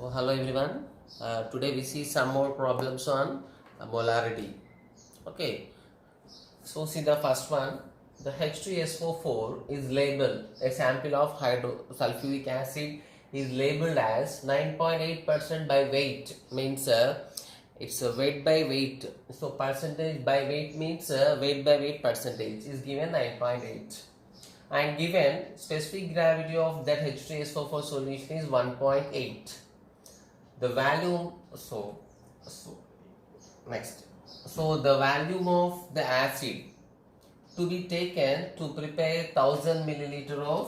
So hello everyone. Today we see some more problems on molarity. Okay. So see the first one. The H2SO4 is labeled a sample of hydrosulfuric acid is labeled as 9.8% by weight means it's a weight by weight. So percentage by weight means weight by weight percentage is given 9.8 and given specific gravity of that H2SO4 solution is 1.8. The value so next, so the volume of the acid to be taken to prepare 1000 milliliter of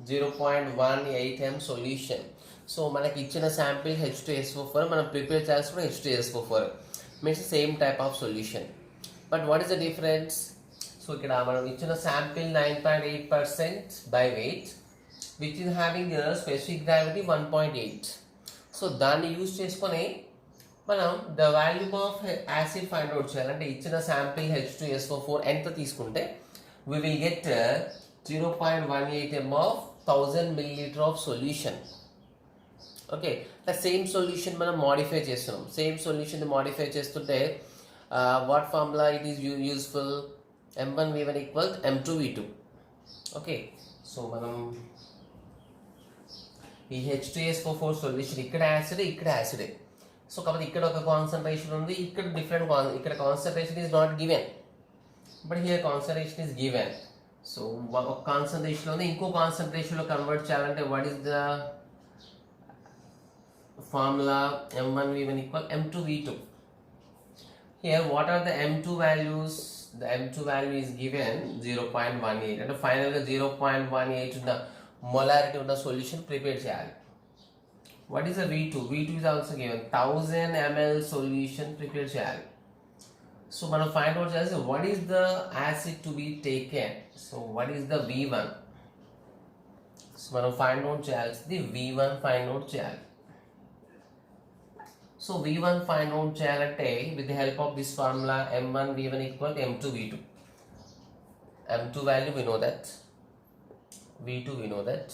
0.18 m solution. So మనకి ఇచ్చిన sample H2SO4 మనం prepare చేయాల్సిన H2SO4 means same type of solution. But what is the difference? So ఇక్కడ మనం ఇచ్చిన sample 9.8% by weight which is having specific gravity 1.8. So దాన్ని use చేసుకొని మనం the volume of acid find out చేయాలంటే ఇచ్చిన శాంపిల్ H2SO4 ఎంత తీసుకుంటే we will get 0.18 m of 1000 milliliter of solution. Okay, same solution మనం మాడిఫై చేస్తున్నాం. సేమ్ సొల్యూషన్ మాడిఫై చేస్తుంటే what formula it is useful? m1v1 equal m2v2. Okay, so మనం ఈ H2SO4 solution ఇక్కడ యాసిడ్ ఇక్కడ యాసిడే. సో కాబట్టి ఇక్కడ ఒక కాన్సన్ట్రేషన్ ఉంది, ఇక్కడ డిఫరెంట్ ఇక్కడ concentration is not given but here concentration is given. So ఒక కాన్సన్ట్రేషన్ ఉంది ఇంకో కాన్సన్ట్రేషన్లో కన్వర్ట్ చేయాలంటే what is the formula? m1v1 equal m2v2. Here what are the m2 values? The m2 value is given 0.18 అంటే ఫైనల్గా 0.18 ఉన్న molarity ఉన్న solution prepare చేయాలి. What is the V2? V2 is also given 1000 ml solution prepare చేయాలి. So మనం find out చేయాలి what is the acid to be taken. So what is the V1? So మనం find out చేయాల్సింది V1 find out చేయాలి. So V1 find out చేయాలంటే with the help of this formula m1 V1 equal to m2 V2. m2 value we know that, V2 we know that,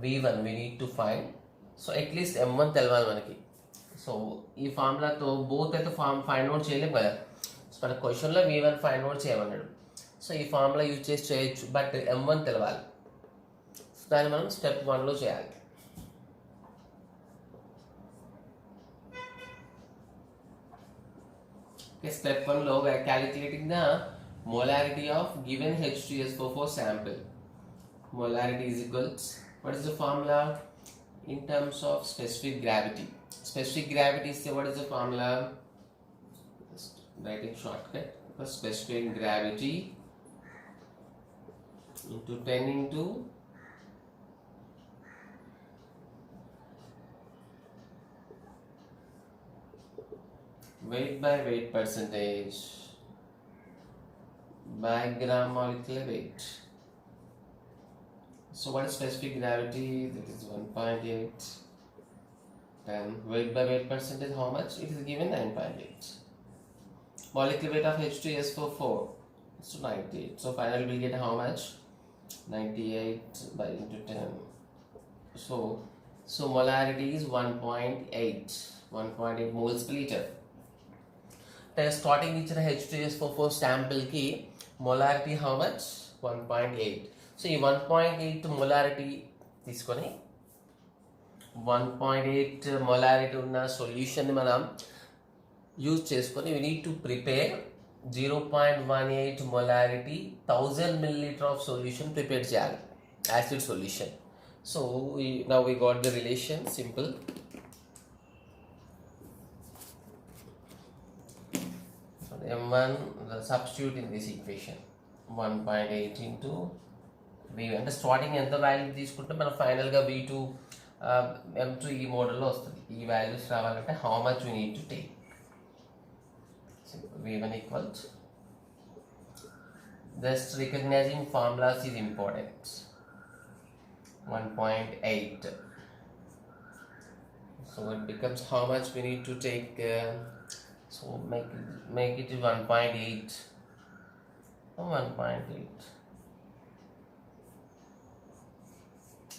V1 we need to find. So at least m1 తెలవాలి మనకి. So ఈ ఫార్ములాతో both అయితే find out చేయలేము కదా. So మన క్వశ్చన్లో V1 find out చేయమన్నాడు. So ఈ ఫార్ములా యూజ్ చేసి చేయొచ్చు బట్ m1 తెలవాలి. సో దాన్ని మనం స్టెప్ 1లో చేయాలి. స్టెప్ 1లో we're calculating the molarity of given H2SO4 sample. Molarity is equals, what is the formula? In terms of specific gravity. Specific gravity is, what is the formula? Just writing shortcut. Specific gravity into 10 into weight by weight percentage by gram molecular weight. So what is specific gravity? That is 1.8. Then weight by weight percentage, how much? It is given 9.8. Molecular weight of H2SO4 is 98. So finally we'll get how much? 98 by into 10. So molarity is 1.8. 1.8 moles per liter. Then starting ఇచ్చిన H2SO4 sample ki molarity how much? 1.8. So ఈ 1.8 molarity తీసుకొని 1.8 molarity ఉన్న సొల్యూషన్ని మనం use చేసుకొని we need to prepare 0.18 molarity 1000 milliliter of solution prepare చేయాలి, acid solution. So now we got the relation simple. m1 substitute in this equation 1.8 into V1 అంటే starting ఎంత value తీసుకుంటే మనం ఫైనల్గా V2 m2 ఈ మోడల్లో వస్తుంది. ఈ వాల్యూస్ రావాలంటే how much we need to take. V1 equals just recognizing formulas is important. 1.8. So it becomes how much we need to take. So make it 1.8. 1.8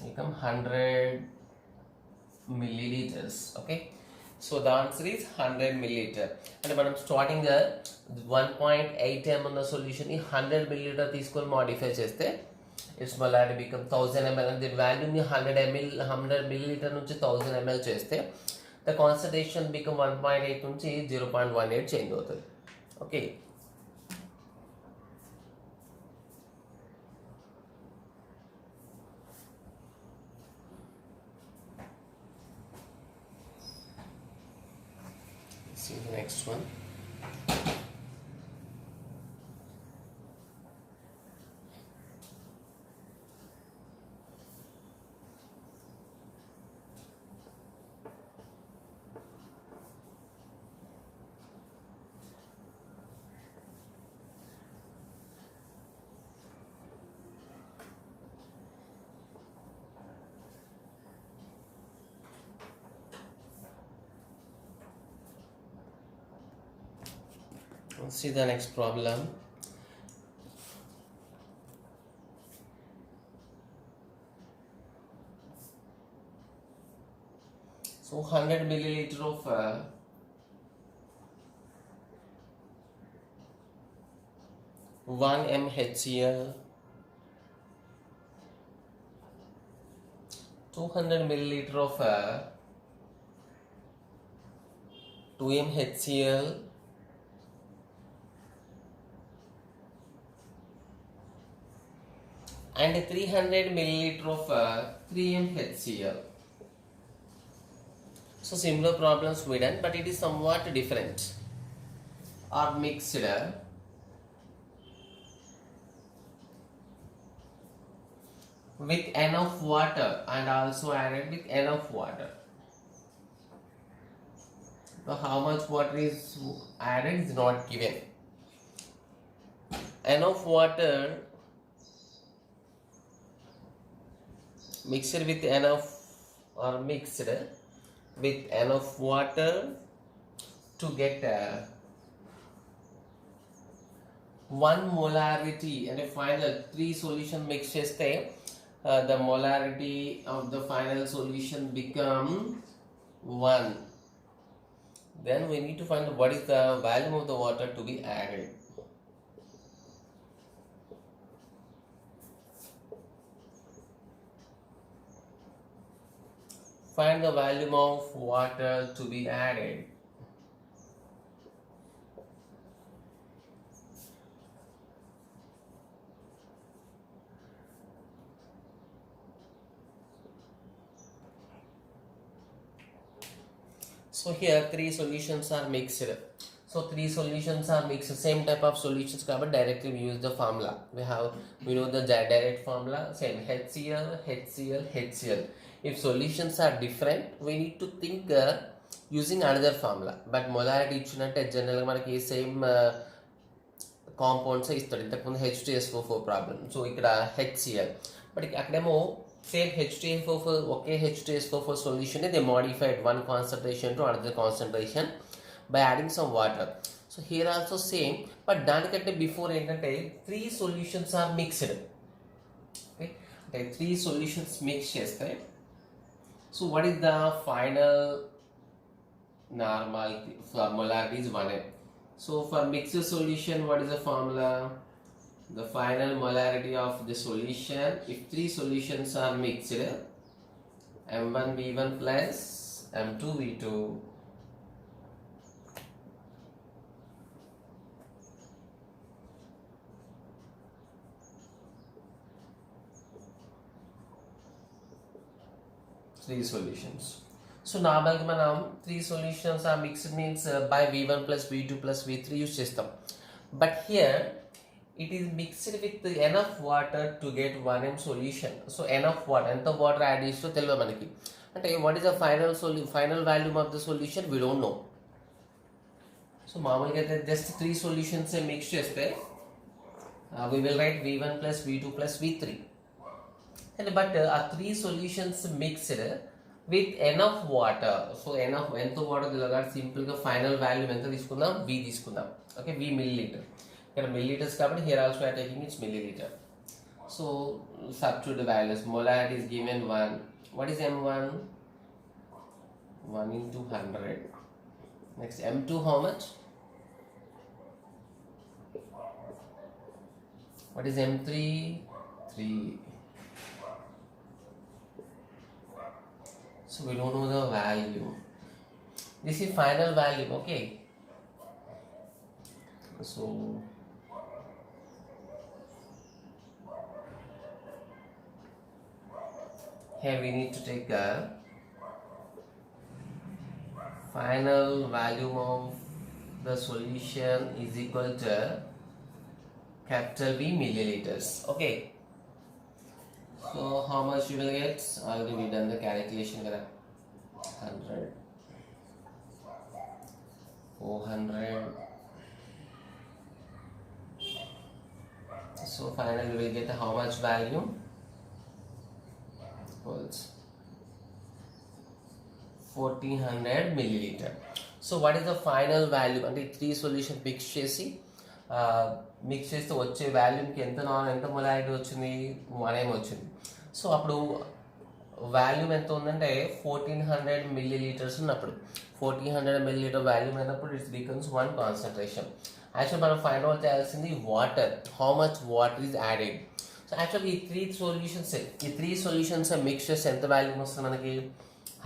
become 100 milliliters. Okay, so the answer is 100 milliliter. And మనం starting 1.8 ml ఉన్న solution ని 100 milliliter తీసుకొని modify చేస్తే it's molarity become 1000 ml and దీని వాల్యూని 100 milliliter నుంచి 1000 ml చేస్తే the concentration become 1.8 నుంచి 0.18 చేంజ్ అవుతుంది. Okay, see the next one. Let's see the next problem. So 100 milliliter of 1 mHCl, 200 milliliter of 2 mHCl, and 300 milliliter of 3 mHCl. So similar problems we done, but it is somewhat different. Are mixed with enough water and also added with enough water. So how much water is added is not given. Enough water mixed with enough or mixed with enough water to get 1 molarity, and a final 3 solution mix cheste the molarity of the final solution become 1. Then we need to find what is the volume of the water to be added. Find the volume of water to be added. So here 3 solutions are mixed. So 3 solutions are mixed, same type of solutions, but directly we use the formula. We know the direct formula, same HCl, HCl, HCl. If solutions are different, we need to think using another formula. But molarity ఇచ్చినట్టే జనరల్గా మనకి same compounds ఇస్తాడు. ఇంతకుముందు H2SO4 problem. So ఇక్కడ HCl, but అక్కడేమో same H2SO4 okay H2SO4 solution they modified 1 concentration to another concentration by adding some water. So here also same, but దానికంటే before ఏంటంటే 3 solutions are mixed. Okay, అంటే 3 solutions mix చేస్తే so what is the final normality? Molarity is 1m. So for mixed solution, what is the formula? The final molarity of the solution, if 3 solutions are mixed, m1v1 plus m2v2 3 solutions. So normally మనం 3 solutions are mixed means by v1 plus v2 plus v3 use చేస్తాం. But here it is mixed with enough water to get 1m solution. So enough water, ఎంత water add చేస్తో తెలియదు మనకి. అంటే what is the final volume of the solution we don't know. So మామూలుగా అయితే just 3 solutions mix చేస్తే we will write v1 plus v2 plus v3. But ఆ 3 solutions mixed with enough water. So enough ఎంత water తెలియదు, సింపుల్గా final volume ఎంత తీసుకుందాం, v తీసుకుందాం. Okay, v milliliter. ఇక్కడ milliliters కాబట్టి here also I am taking its milliliter. So substitute the values. Molarity is given 1. What is m1? 1 into 100. Next M2 how much? What is M3? 3. So we don't know the value. This is final value, okay? So here we need to take a final value of the solution is equal to capital B milliliters. Okay. So how much you will get? Already we done the calculation. 100, 400. So finally we will get how much value? Equals 1400 milliliter. So what is the final value? అంటే 3 solution mix చేస్తే వచ్చే వాల్యూమ్కి ఎంత molarity వచ్చింది? 1m వచ్చింది. So అప్పుడు volume ఎంత ఉందంటే 1400 millilitres ఉన్నప్పుడు 1400 మిల్లీలీటర్ వాల్యూమ్ అయినప్పుడు ఇట్స్ బికమ్స్ 1 కాన్సన్ట్రేషన్. యాక్చువల్ మనం ఫైండ్ అవుట్ చేయాల్సింది water, how much water is added. So యాక్చువల్గా ఈ త్రీ సొల్యూషన్స్ మిక్స్ చేస్తే ఎంత వాల్యూమ్ వస్తుంది మనకి?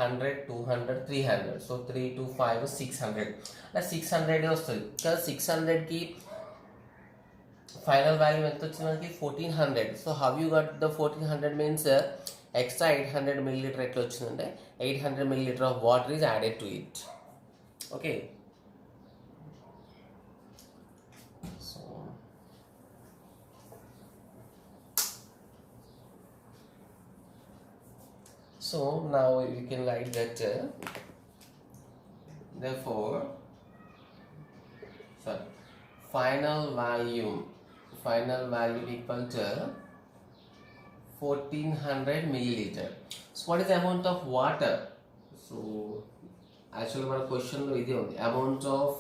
100, 200, 300. So 3 to 5 600. అలా 600 వస్తుంది కదా. 600కి ఫైనల్ వాల్యూ ఎంత వచ్చింది మనకి? 1400. So how you got the 1400 means extra 800 milliliter ఎట్లా వచ్చిందంటే 800 milliliter of water is added to it. Okay. So now you can write that therefore final value equal to 1400 milliliter. So what is the amount of water? So actually మన question లో ఇది ఉంది, amount of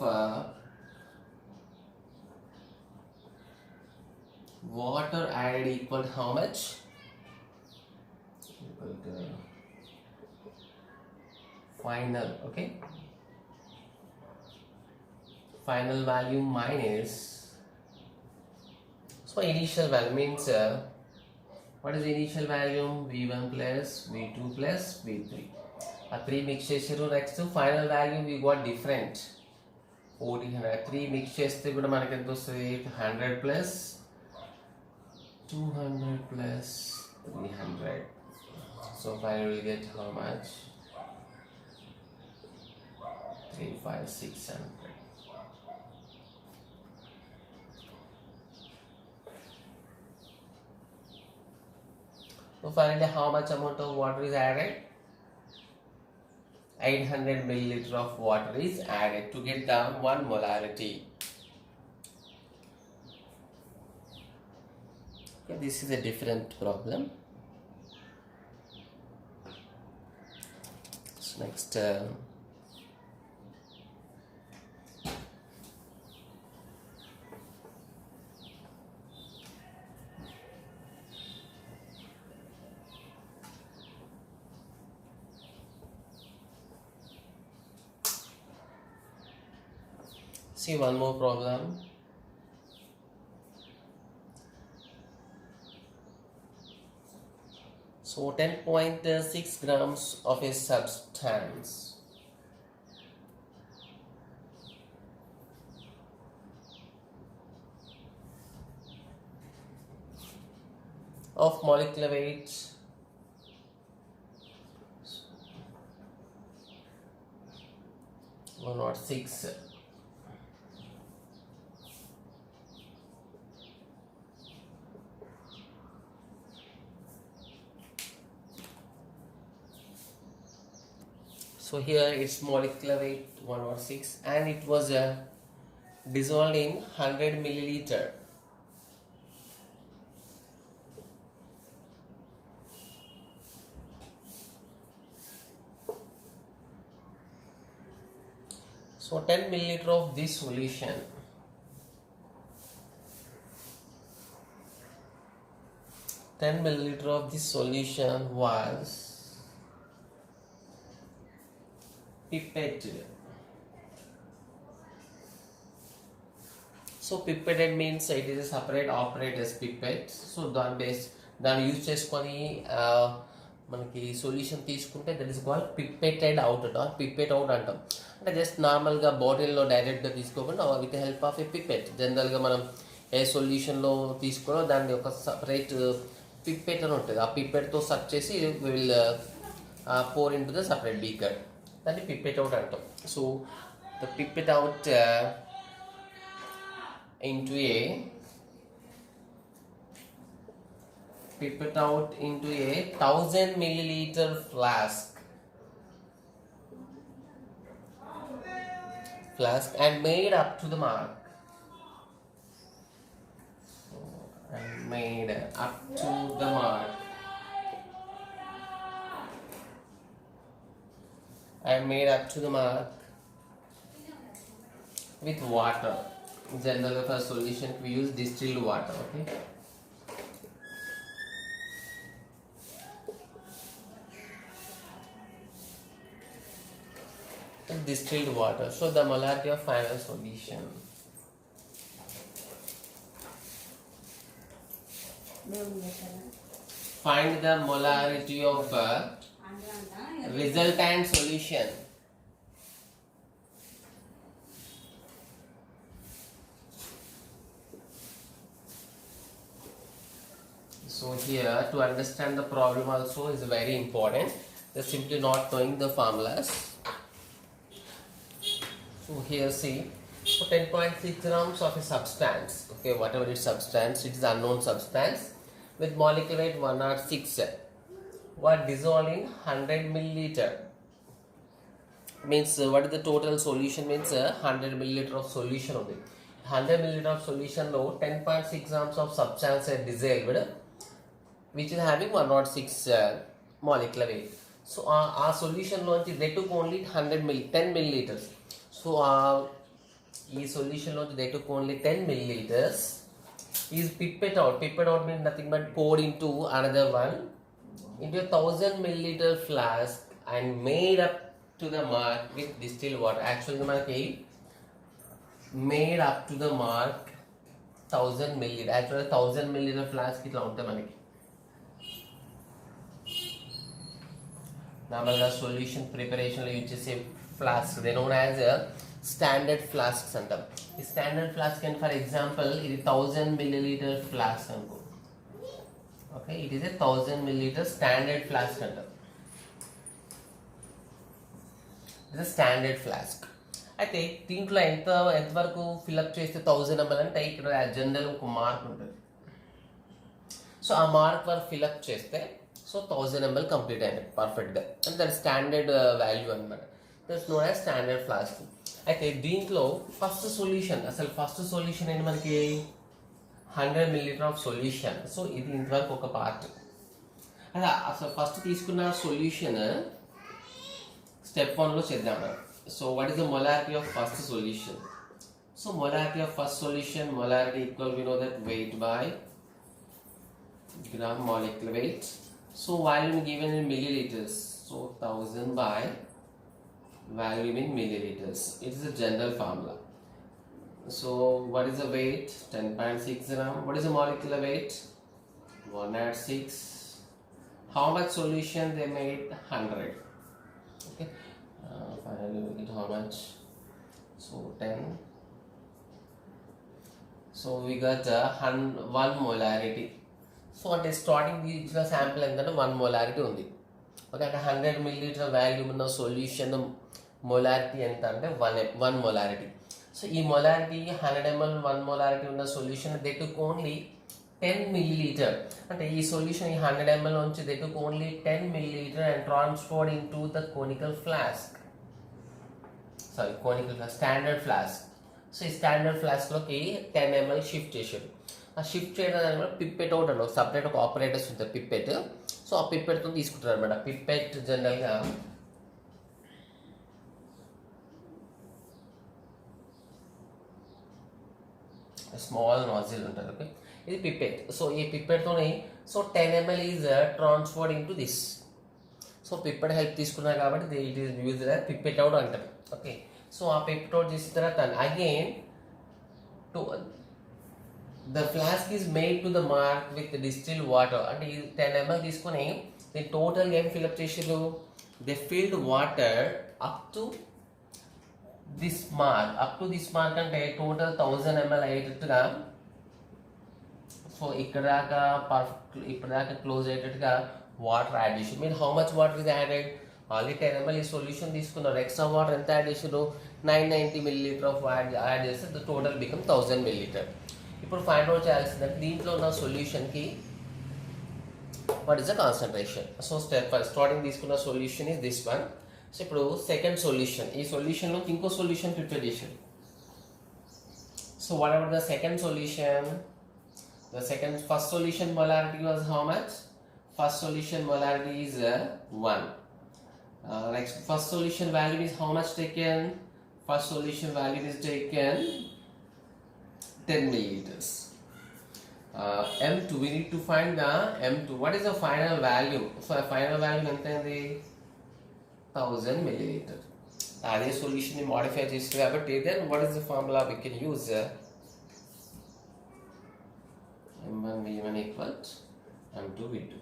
water added equal to how much? Equal to final, okay, final value minus, so initial value means what is the initial value? V1 plus V2 plus V3. A 3 mix చేసారు. Next final value we got different 1400. 3 mix చేస్తే కూడా మనకి ఎంత వస్తుంది? 100 plus 200 plus 300. So finally we get how much? 35600. So finally how much amount of water is added? 800 milliliter of water is added to get down 1 molarity. Okay, this is a different problem. So next see one more problem. So 10.6 grams of a substance of molecular weight 106. So here its molecular weight 106 and it was dissolved in 100 milliliter. So 10 milliliter of this solution was pipette. So pipetted means it is a separate operator pipette. So దాన్ని use చేసుకొని మనకి solution తీసుకుంటే that is called pipetted out or pipette out అంటాం. అంటే just నార్మల్గా బాటిల్లో డైరెక్ట్గా తీసుకోకుండా with help of a pipette. జనరల్గా మనం ఏ సొల్యూషన్లో తీసుకోవడం దాన్ని ఒక సపరేట్ పిప్పెట్ అని ఉంటుంది. ఆ పిప్పెట్తో సర్చ్ చేసి will pour in to the separate beaker. దాన్ని పిప్పెట్ అవుట్ అంటాం. So the pipette out into a pipette out into a 1000 milliliter flask and made up to the mark. And made up to the mark. And made up to the mark with water. Generally for solution we use distilled water. Okay, distilled water. So the molarity of final solution. Find the molarity of resultant solution. So here to understand the problem also is very important. Just simply not knowing the formulas. So here see, so 10.6 grams of a substance. Okay, whatever its substance, it is unknown substance with molecular weight 106. What dissolved in 100 milliliter. Means what is the total solution? Means 100 milliliter of solution only. 100 milliliter of solution low 10.6 grams of substance dissolved, which is having 106 molecular weight. So our solution launch they took only 10 milliliters. So this solution launch they took only 10 milliliters. Is pipette out. Pipette out means nothing but poured into another one into a 1000 milliliter flask and made up to the mark with distilled water. Actually manaki made up to the mark 1000 milliliter. Actually 1000 milliliter flask itla unta manaki. Normal solution preparation use chese flasks, they known as standard flasks antam. The standard flask can, for example, it is 1000 milliliter flask anko. Okay, it is a 1000 milliliter standard flask antam. It is a standard flask. అయితే దీంట్లో ఎంతవరకు fill up చేస్తే 1000 ml అంటే ఇక్కడ general ఒక mark ఉంటుంది. So ఆ mark వరకు ఫిల్అప్ చేస్తే సో 1000 ml కంప్లీట్ అయినది పర్ఫెక్ట్గా. అంటే దాని స్టాండర్డ్ వాల్యూ అనమాట. That's known as standard flask. అయితే దీంట్లో ఫస్ట్ సొల్యూషన్ ఏంటి మనకి 100 milliliter ఆఫ్ సొల్యూషన్. సో ఇది ఇంతవరకు ఒక పార్ట్. అదే అసలు ఫస్ట్ తీసుకున్న సొల్యూషన్ స్టెప్ 1లో చేద్దాం మనం. So what is the molarity of first solution? So molarity of first solution, molarity equal, we know that weight by gram molecular weight. So volume given in milliliters. So 1000 by volume in milliliters. It is a general formula. So what is the weight? 10.6 gram. What is the molecular weight? 106. How much solution they made? 100. Okay. Finally we get how much? So 10. So we got 1 molarity. So అంటే starting ఇచ్చిన sample ఏంటంటే 1 molarity ఉంది. Okay, అంటే 100 milliliter volume ఉన్న solution molarity ఎంత అంటే 1 molarity. So ఈ molarity 100 ml 1 molarity ఉన్న solution they took only 10 milliliter. అంటే ఈ సొల్యూషన్ ఈ 100 ml నుంచి they took only 10 milliliter and transferred into the conical flask. Standard flask. So ఈ స్టాండర్డ్ ఫ్లాస్క్లోకి 10 ml షిఫ్ట్ చేశాడు. ఆ షిఫ్ట్ చేయడం వల్ల పిప్పెట్ అవుట్ అండి, ఒక సపరేట్ ఒక ఆపరేటర్స్ ఉంటుంది పిప్పెట్. సో ఆ పిప్పెట్తో తీసుకుంటారు అనమాట. పిప్పెట్ జనరల్గా స్మాల్ నాజిల్ ఉంటుంది. ఓకే, ఇది పిప్పెట్. సో ఈ పిప్పెట్తోని 10 ml is transferred in to this. So so pipette help తీసుకున్నారు కాబట్టి ఇట్ ఈస్ యూజ్ పిప్పెటౌడ్ అంటారు. ఓకే, సో ఆ పిప్పెటౌడ్ చేసిన తర్వాత again to the flask is made to the mark with distil water. అంటే ఈ 10 ml తీసుకొని దీని టోటల్గా ఏం ఫిల్అప్ చేసారు, they filled water up to this mark అంటే టోటల్ 1000 ml అయ్యేటట్టుగా. సో ఇక్కడ దాకా క్లోజ్ అయ్యేటట్టుగా వాటర్ యాడ్ చేసి మీరు how much water is added, already 10 ml ఈ సొల్యూషన్ తీసుకున్నారు, ఎక్స్ట్రా వాటర్ ఎంత యాడ్ చేసారు 990 ml ఆఫ్ యాడ్ చేస్తే ద టోటల్ బికమ్ 1000 ml. ఇప్పుడు ఫైండ్ అవుట్ చేయాల్సిందంటే దీంట్లో ఉన్న సొల్యూషన్కి what is the concentration. So starting తీసుకున్న solution is this one. So ఇప్పుడు సెకండ్ సొల్యూషన్, ఈ సొల్యూషన్లో ఇంకో సొల్యూషన్ ప్రిపేర్ చేశారు. So what ever the second solution, first solution molarity was how much? First solution molarity is 1. Next, first solution value is how much taken? First solution value is taken 10 milliliters. M2, we need to find the M2. What is the final value? So final value ఎంత అయింది 1000 milliliter. అదే solution ని modify చేసి కాబట్టి then what is the formula we can use? M1 V1 equals M2 V2.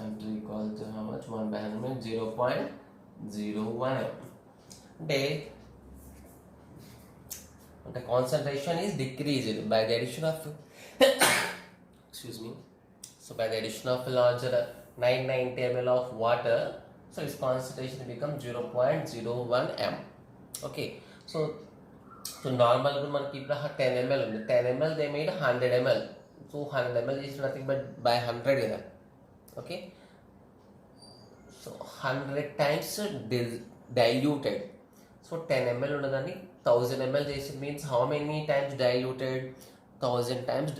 M2 equals to how much? 1 by 100 means 0.01 m. The concentration is decreased by the addition of excuse me. So by the addition of a larger 990 ml of water, so its concentration becomes 0.01 m. Okay, so normal మనకి ఇప్పుడు 10 ml ఉంది, 10 ml they made 100 ml. So 100 ml is nothing but by 100 కదా. Okay, so 100 times diluted. So 10 ml ఉన్నదాన్ని 1000 ml చేసి means how many times diluted? 100 times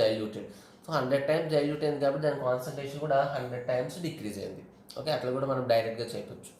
diluted. So 100 times dilute అయింది కాబట్టి దాని concentration కూడా 100 times డిక్రీజ్ అయింది. Okay, అట్లా కూడా మనం డైరెక్ట్గా చేయవచ్చు.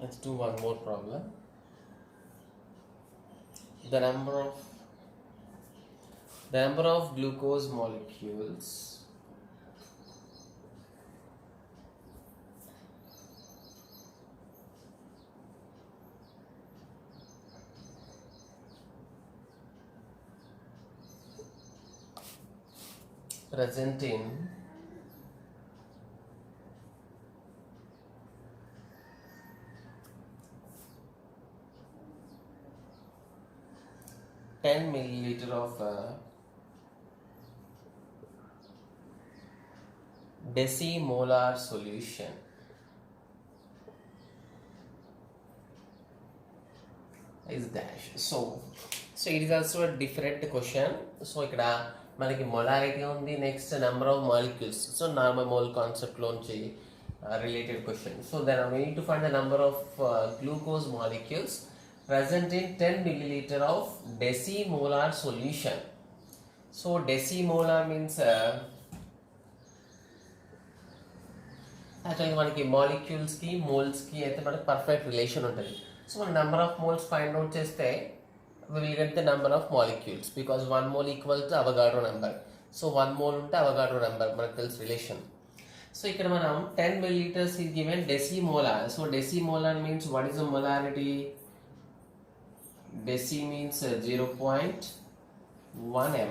Let's do one more problem. The number of glucose molecules present in 10 milliliter of decimolar solution is dash. So it is also a different question. So ఇక్కడ మనకి మొలారిటీ ఉంది, next number of molecules. So normal mole concept లోంచి related question. So then we need to find the number of glucose molecules present in 10 milliliter of decimolar solution. So decimolar means యాక్చువల్గా మనకి మాలిక్యూల్స్కి మోల్స్కి అయితే మనకి perfect relation ఉంటుంది. So మన number of moles find out చేస్తే will get the number of molecules because 1 mole equal to Avogadro number. So 1 mole ఉంటే Avogadro number మనకు తెలుసు రిలేషన్. సో ఇక్కడ మనం 10 milliliters is given decimolar. So decimolar means what is the molarity? Deci means 0.1 m.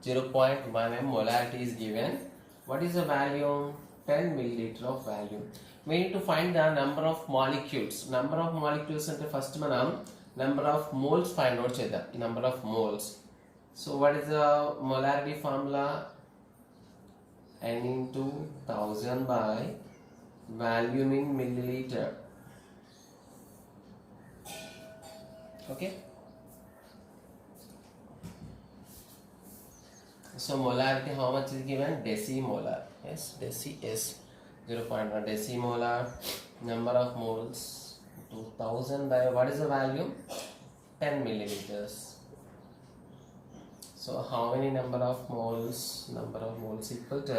0.1 m molarity is given. What is the value? 10 milliliter of value. We need to find the number of molecules. Number of molecules అంటే first మనం number of moles find out చేద్దాం. Number of moles. So what is the molarity formula? N into 1000 by volume in milliliter. Okay. So molarity, how much is given? Decimolar. Yes, deci is 0.1 decimolar. Number of moles 2000 by what is the volume? 10 milliliters. So how many number of moles? Number of moles equal to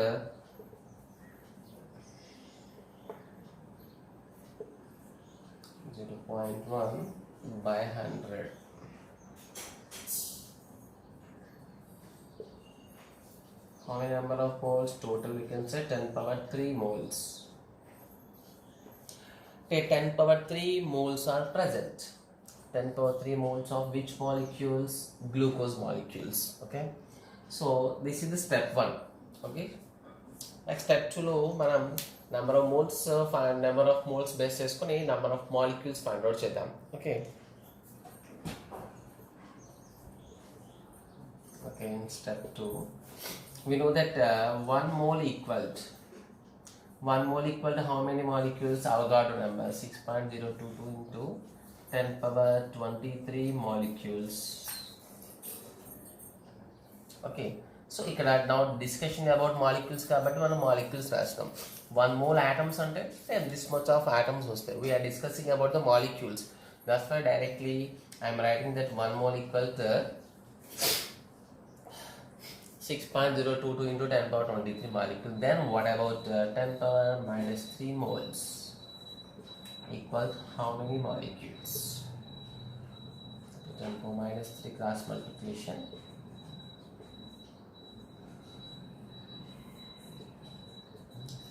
0.1 by 100. How many number of moles? Total we can say 10 power 3 moles. Okay, 10 power 3 moles are present. 10 power 3 moles of which molecules? Glucose molecules. Okay, so this is the step 1. Okay, next step 2 lo manam number of moles find number of moles base cheskoni number of molecules find out cheddam. Okay, in step 2 we know that 1 mole equal to how many molecules? Avogadro number 6.022 into 10 power 23 molecules. Okay, so ఇక్కడ now discussion about molecules కాబట్టి మనం molecules రాస్తాం. 1 mole atoms అంటే this much of atoms వస్తాయి. We are discussing about the molecules. That's why directly I am writing that 1 mole equal to 6.022 into 10 power 23 molecule. Then what about 10 power minus 3 moles equal to how many molecules? 10 power minus 3 cross multiplication.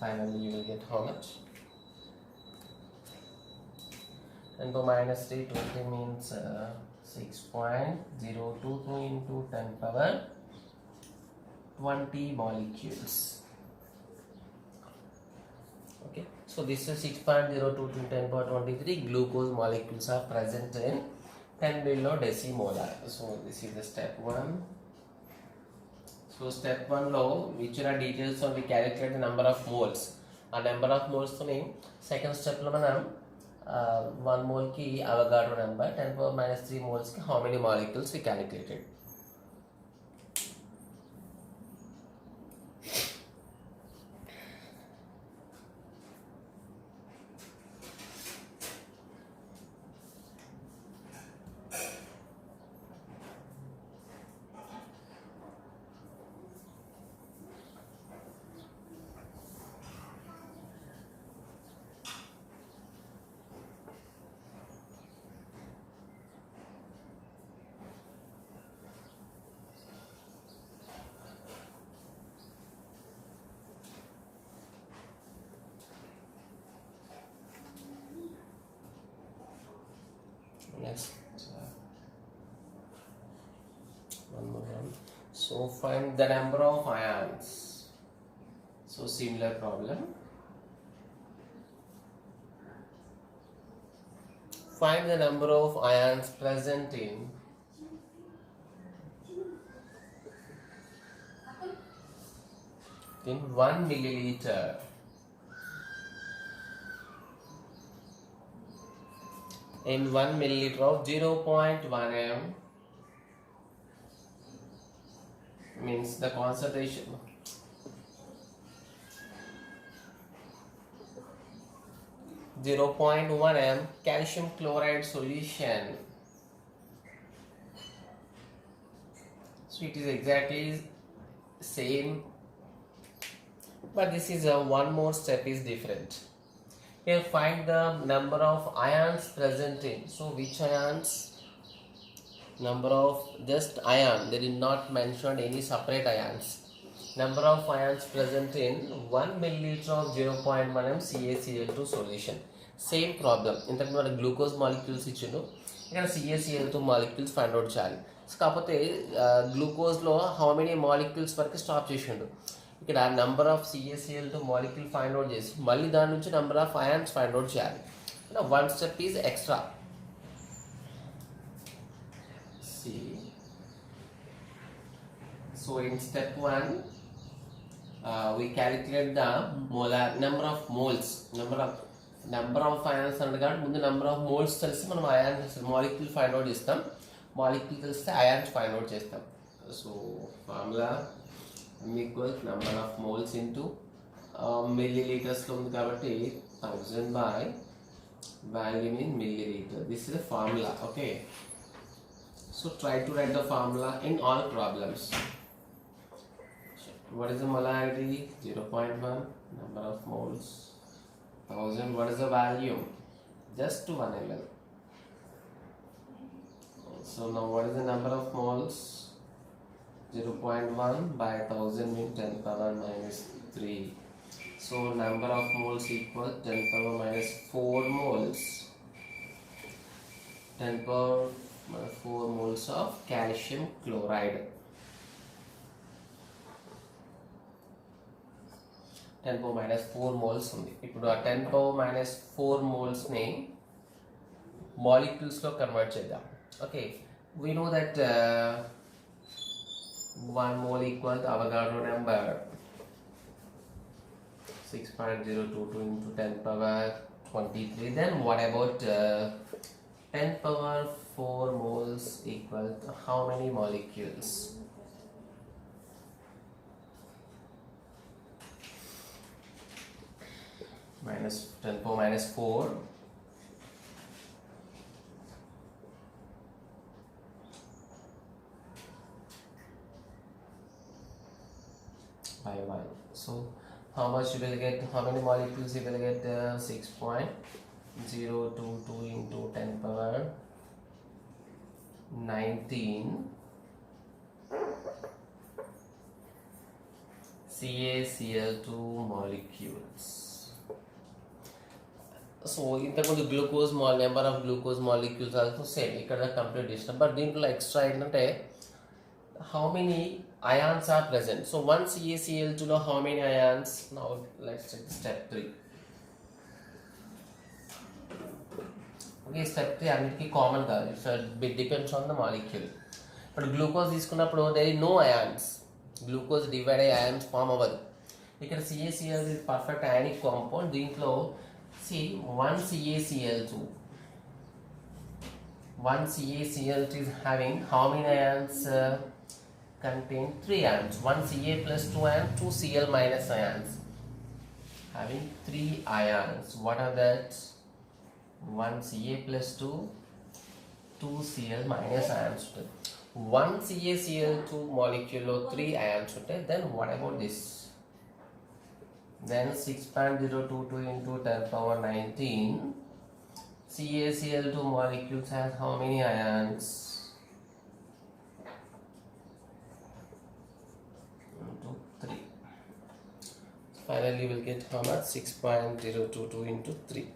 Finally you will get how much? 10 power minus 3 23 means 6.022 into 10 power 20 molecules. Okay, so this is 6.02 to 10 power 23 glucose molecules are present in 10 below decimolar. So this is the step 1. So step 1 lo which are details on we calculate the number of moles. A number of moles to name. Second step lo manam 1 mole ki Avogadro number, 10 power minus 3 moles ki how many molecules we calculated. Next, one more one. So find the number of ions. So similar problem. Find the number of ions present in in 1 milliliter. In 1 milliliter of 0.1 m means the concentration 0.1 m calcium chloride solution. So it is exactly same, but this is a one more step is different. Here find the number of ions present in. So which ions? Number of just ion. They did not mention any separate ions. Number of ions present in 1 milliliter of 0.1 m CaCl2 solution. Same problem. ఇంతకు మన glucose molecules ఇచ్చిండు, ఇక్కడ CaCl2 molecules find out చేయాలి. So కాకపోతే గ్లూకోజ్లో how many molecules వరకు stop చేసిండు. ఇక్కడ number of CaCl2 molecule find out చేసి మళ్ళీ దాని నుంచి number of ions find out చేయాలి. One step is extra. So in step 1 we calculate the molar number of moles, number of ions అనగా ముందు నెంబర్ ఆఫ్ మోల్స్ తెలిసి మనం ions molecule find out చేస్తాం. మాలిక్యూల్ తెలిస్తే అయాన్స్ ఫైండ్ అవుట్ చేస్తాం. So formula m equals number of moles into మిల్లీలీటర్స్లో ఉంది కాబట్టి 1000 by volume in milliliter. This is the formula. Okay, so try to write the formula in all problems. What is the molarity? 0.1. Number of moles 1000. What is the volume? Just 1 ml. So now what is the number of moles? 0.1 by 1000 means 10 power minus 3. So number of moles equal 10 power minus 4 moles. 10 power minus 4 moles of calcium chloride. 10 power minus 4 moles ఉంది. ఇప్పుడు ఆ 10 power minus 4 మోల్స్ని మాలిక్యూల్స్లో convert చేద్దాం. Okay, we know that 1 mole equal to Avogadro number 6.022 into 10 power 23. Then what about 10 power 4 moles equal to how many molecules? Minus 10 power minus 4 by 1. So how much you will get? How many molecules you will get? 6.022 into 10 power 19 CaCl2 molecules. So ఇంతకుముందు glucose number of glucose molecules also same ఇక్కడ complete చేసినాం. But దీంట్లో extra ఏంటంటే how many ions are present. So 1 CaCl2లో how many ions? Now let's check step 3. Okay, step 3 అన్నిటికీ common కాదు. So it depends on the molecule. ఇప్పుడు glucose తీసుకున్నప్పుడు there is no ions. Glucose divide అయ్యి ions form అవ్వదు. ఇక్కడ CaCl is perfect ionic compound. దీంట్లో see 1 CaCl2 is having how many ions? Contain 3 ions. 1 Ca plus 2 ions, 2 Cl minus ions, having 3 ions. What are that? 1 Ca plus 2, 2 Cl minus ions. 1 CaCl2 molecule లో 3 ions ఉంటాయి. Then what about this? Then 6.022 into 10 power 19 CaCl2 molecules has how many ions? Into 3. Finally we'll get how much? 6.022 into 3.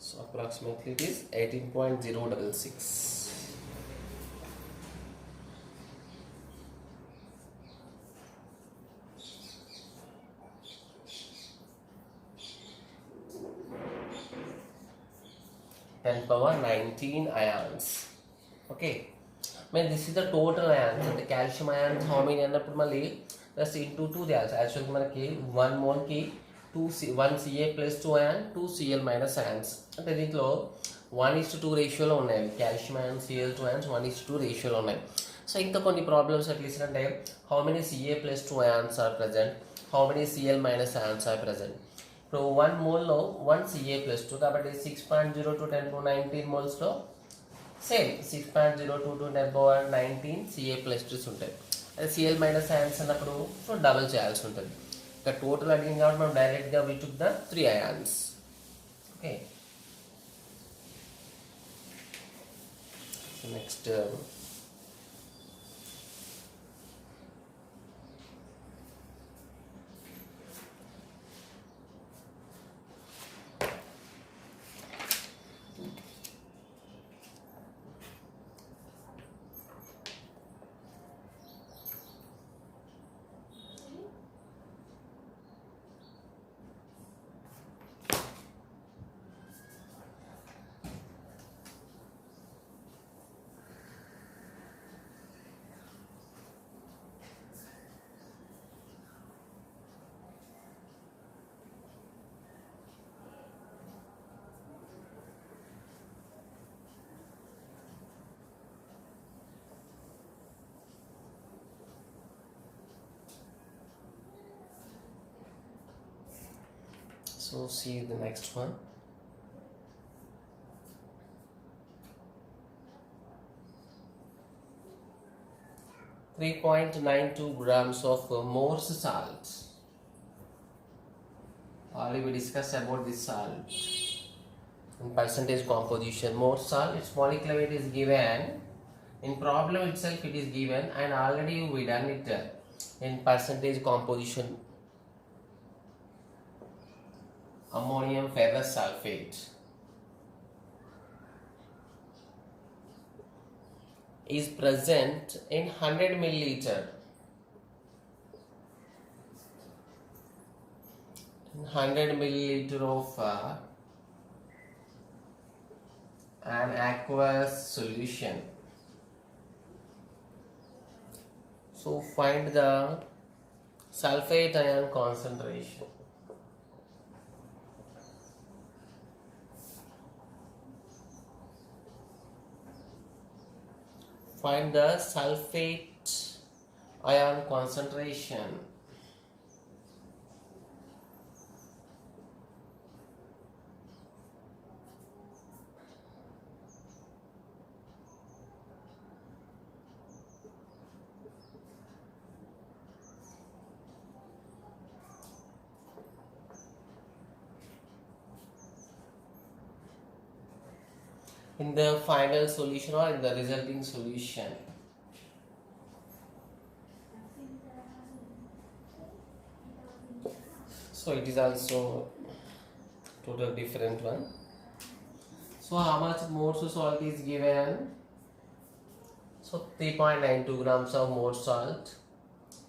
So approximately it is 18.066. power 19 ions. Okay, this is the total ions. The calcium ions how many అన్నప్పుడు మళ్ళీ just into 2 చేయాలి. యాక్చువల్గా మనకి 1 mole కి 1 Ca plus 2 ion, 2 Cl minus ions. అంటే దీంట్లో 1:2 రేషియోలో ఉన్నాయి. కాల్షియం ions, Cl2 ions 1:2 రేషియోలో ఉన్నాయి. సో ఇంకా కొన్ని ప్రాబ్లమ్స్ ఎట్లా ఇస్తారంటే how many Ca plus 2 ions are present, how many Cl minus ions are present. ఇప్పుడు 1 మోల్లో 1 Ca plus 2 కాబట్టి 6.0 to 10 power 19 మోల్స్లో same 6.02 to 10 power 19 Ca plus 2 ఉంటాయి. అదే Cl minus ions అన్నప్పుడు సో డబుల్ చేయాల్సి ఉంటుంది. ఇక్కడ టోటల్ అడిగింది కాబట్టి మనం డైరెక్ట్గా we took the 3 ions. Okay, next So see the next one. (3.92 grams of Morse salt). Already we discussed about this salt in percentage composition. Morse salt, its molecular weight is given. In problem itself it is given, and already we done it in percentage composition. Ammonium ferrous sulfate is present in 100 milliliter. 100 milliliter of an aqueous solution. So find the sulfate ion concentration. Find the sulfate ion concentration. In the final solution or in the resulting solution. So it is also total different one. So how much Morse salt is given? So 3.92 grams of Morse salt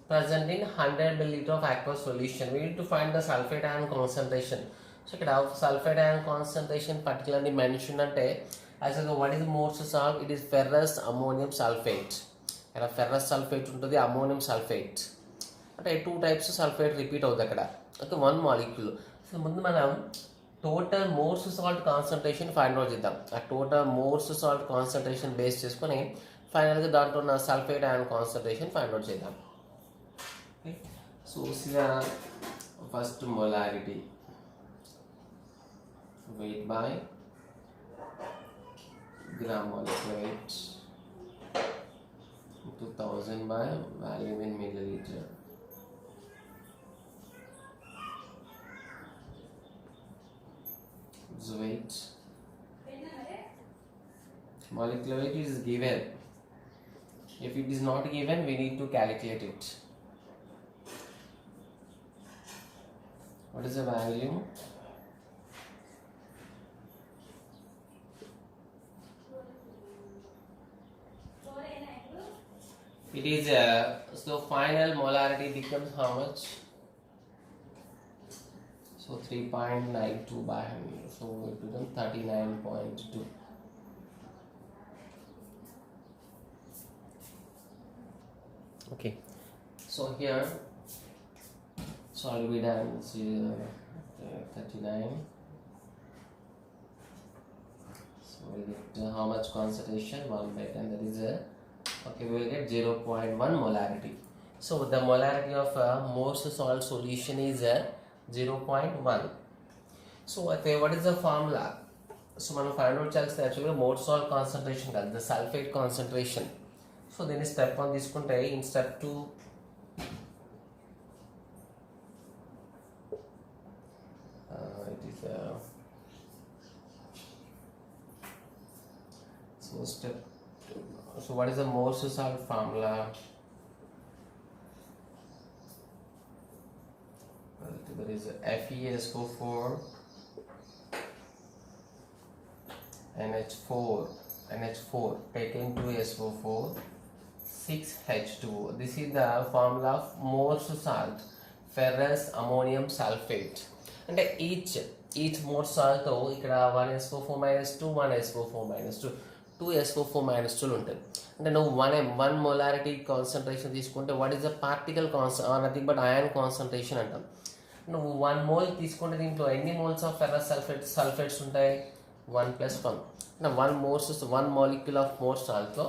present in 100 milliliter of aqueous solution. We need to find the sulfate ion concentration. So ఇక్కడ sulfate ion concentration particularly mentioned అంటే యాక్చువల్గా what is Morse salt? It is ferrous ammonium sulfate. ఇక్కడ ferrous sulfate ఉంటుంది, ammonium sulfate అంటే 2 types sulphate repeat అవుతుంది అక్కడ. Okay, 1 molecule. So ముందు మనం total Mohr's salt concentration find out చేద్దాం. ఆ total Mohr's salt concentration base చేసుకొని ఫైనల్గా దాంట్లో ఉన్న sulphate ion concentration find out చేద్దాం. Okay, so first molarity weight by gram molecular weight into 1000 by volume in milliliter. Weight, molecular weight is given. If it is not given, we need to calculate it. What is the value? It is so final molarity becomes how much? So 3.92 by 100. So it becomes 39.2. Okay. So here, so I'll be done. See, 39. So we'll get how much concentration? 1 by 10. That is okay, we will get 0.1 molarity. So the molarity of Morse salt solution is 0.1. So okay, what is the formula? So మనం find out చేస్తే యాక్చువల్గా Morse salt concentration కాదు, the sulphate concentration. So దీన్ని step 1 తీసుకుంటే in step 2 it is so step 2. So what is the Morse salt formula? There is FeSO4 NH4 taken 2SO4 6H2O. This is the formula of Morse salt, ferrous ammonium sulfate. అంటే each Morse salt తో ఇక్కడ 1SO4 -2 1SO4 -2 2SO4 -2 ఉంటుంది. అంటే నువ్వు 1 molarity concentration తీసుకుంటే what is the particle nothing but ion concentration అంటాం. నువ్వు 1 mole తీసుకుంటే దీంట్లో ఎన్ని మోల్స్ ఆఫ్ ఫెర్రస్ సల్ఫేట్స్ ఉంటాయి? 1 + 1. అంటే 1 molecule of Morse సాల్ట్లో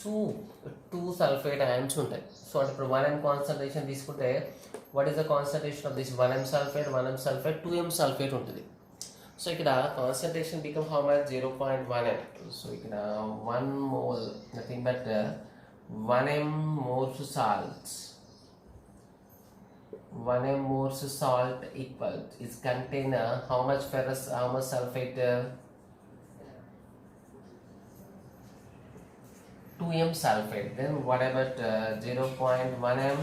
2 sulphate ions ఉంటాయి. సో అంటే ఇప్పుడు 1 కాన్సన్ట్రేషన్ తీసుకుంటే What is the concentration of this 1m sulfate? 1m sulfate 2m sulfate ఉంటుంది. సో ఇక్కడ concentration become how much 0.1m. So ఇక్కడ 1 mole nothing but 1m moles salt. 1m moles salt equal is contain how much ferrous, how much sulfate? 2m sulfate. Then what about 0.1m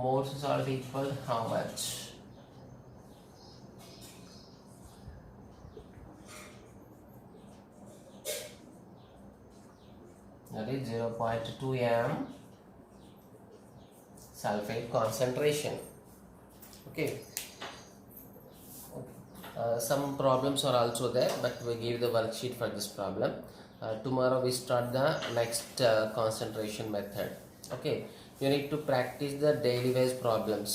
moles salt equal how much? That is 0.2m sulfate concentration. Okay. Some problems are also there, but we give the worksheet for this problem. Tomorrow we start the next concentration method. Okay, you need to practice the daily wise problems.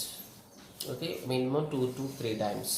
Okay, minimum 2 to 3 times.